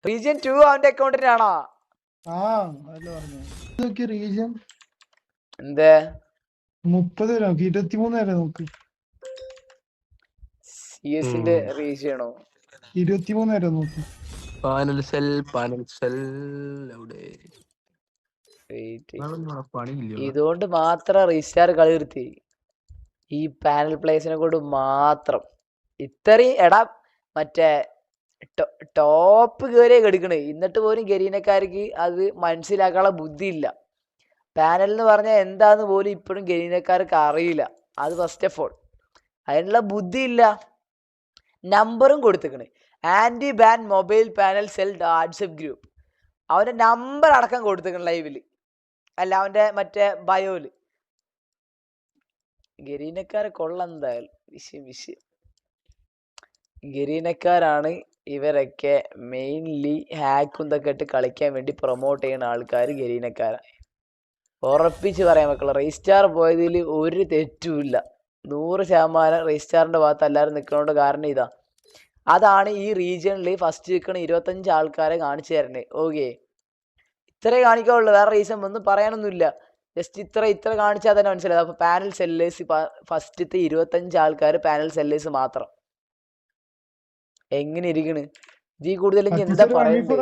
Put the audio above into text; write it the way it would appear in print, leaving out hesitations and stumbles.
Region 2 അവന്റെ അക്കൗണ്ടിനാണോ? Region എന്തേ 30 നോക്ക്, 23 വരെ നോക്ക്. CS-ന്റെ റീജിയണോ? 23 വരെ നോക്ക്. പാനൽ സെൽ അവിടെ പണിയില്ല. ഇതുകൊണ്ട് മാത്രം റീസ്റ്റാർ കളി നിർത്തി. ഈ പാനൽ പ്ലേസിനെ കൊണ്ട് മാത്രം. ഇത്രയും എടാ മറ്റേ ടോപ്പ് കയറിയ കെടുക്കണേ. എന്നിട്ട് പോലും ഗരീനക്കാർക്ക് അത് മനസ്സിലാക്കാനുള്ള ബുദ്ധിയില്ല. പാനൽ എന്ന് പറഞ്ഞാൽ എന്താന്ന് പോലും ഇപ്പോഴും ഗരീനക്കാർക്ക് അറിയില്ല. അത് ഫസ്റ്റ് ഓഫ് ഓൾ അതിനുള്ള ബുദ്ധിയില്ല. നമ്പറും കൊടുത്തിക്കണേ, anti ban mobile panel cell WhatsApp group. അവന്റെ നമ്പർ അടക്കം കൊടുത്തിക്കണം ലൈവില്, അല്ല അവന്റെ മറ്റേ ബയോയില്. ഗരീനക്കാരെ കൊള്ളെന്തായാലും വിഷയം. ഗരീനക്കാരാണ് ഇവരൊക്കെ മെയിൻലി ഹാക്കും ഇതൊക്കെ ഇട്ട് കളിക്കാൻ വേണ്ടി പ്രൊമോട്ട് ചെയ്യുന്ന ആൾക്കാർ ഗരീനക്കാരാണ്. ഉറപ്പിച്ച് പറയാൻ മക്കളെ, റീസ്റ്റാർ പോയതിൽ ഒരു തെറ്റുമില്ല. 100% റീസ്റ്റാറിന്റെ ഭാഗത്ത് എല്ലാവരും നിൽക്കുന്നതുകൊണ്ട് കാരണം ഇതാ. അതാണ് ഈ റീജിയണിൽ ഫസ്റ്റ് നിൽക്കുന്ന 25 ആൾക്കാരെ കാണിച്ചു തരണേ. ഓക്കെ, ഇത്രേ കാണിക്കാവുള്ളൂ, വേറെ റീസൺ ഒന്നും പറയാനൊന്നുമില്ല. ജസ്റ്റ് ഇത്ര കാണിച്ചാൽ തന്നെ മനസ്സിലായത്. അപ്പൊ പാനൽ സെല്ലേഴ്സ് ഫസ്റ്റത്തെ 25 ആൾക്കാർ പാനൽ സെല്ലേഴ്സ് മാത്രം. എങ്ങനെ ഇരിക്കണ്? ഇതിൽ കൂടുതൽ എന്താ പറയണ്ടേ?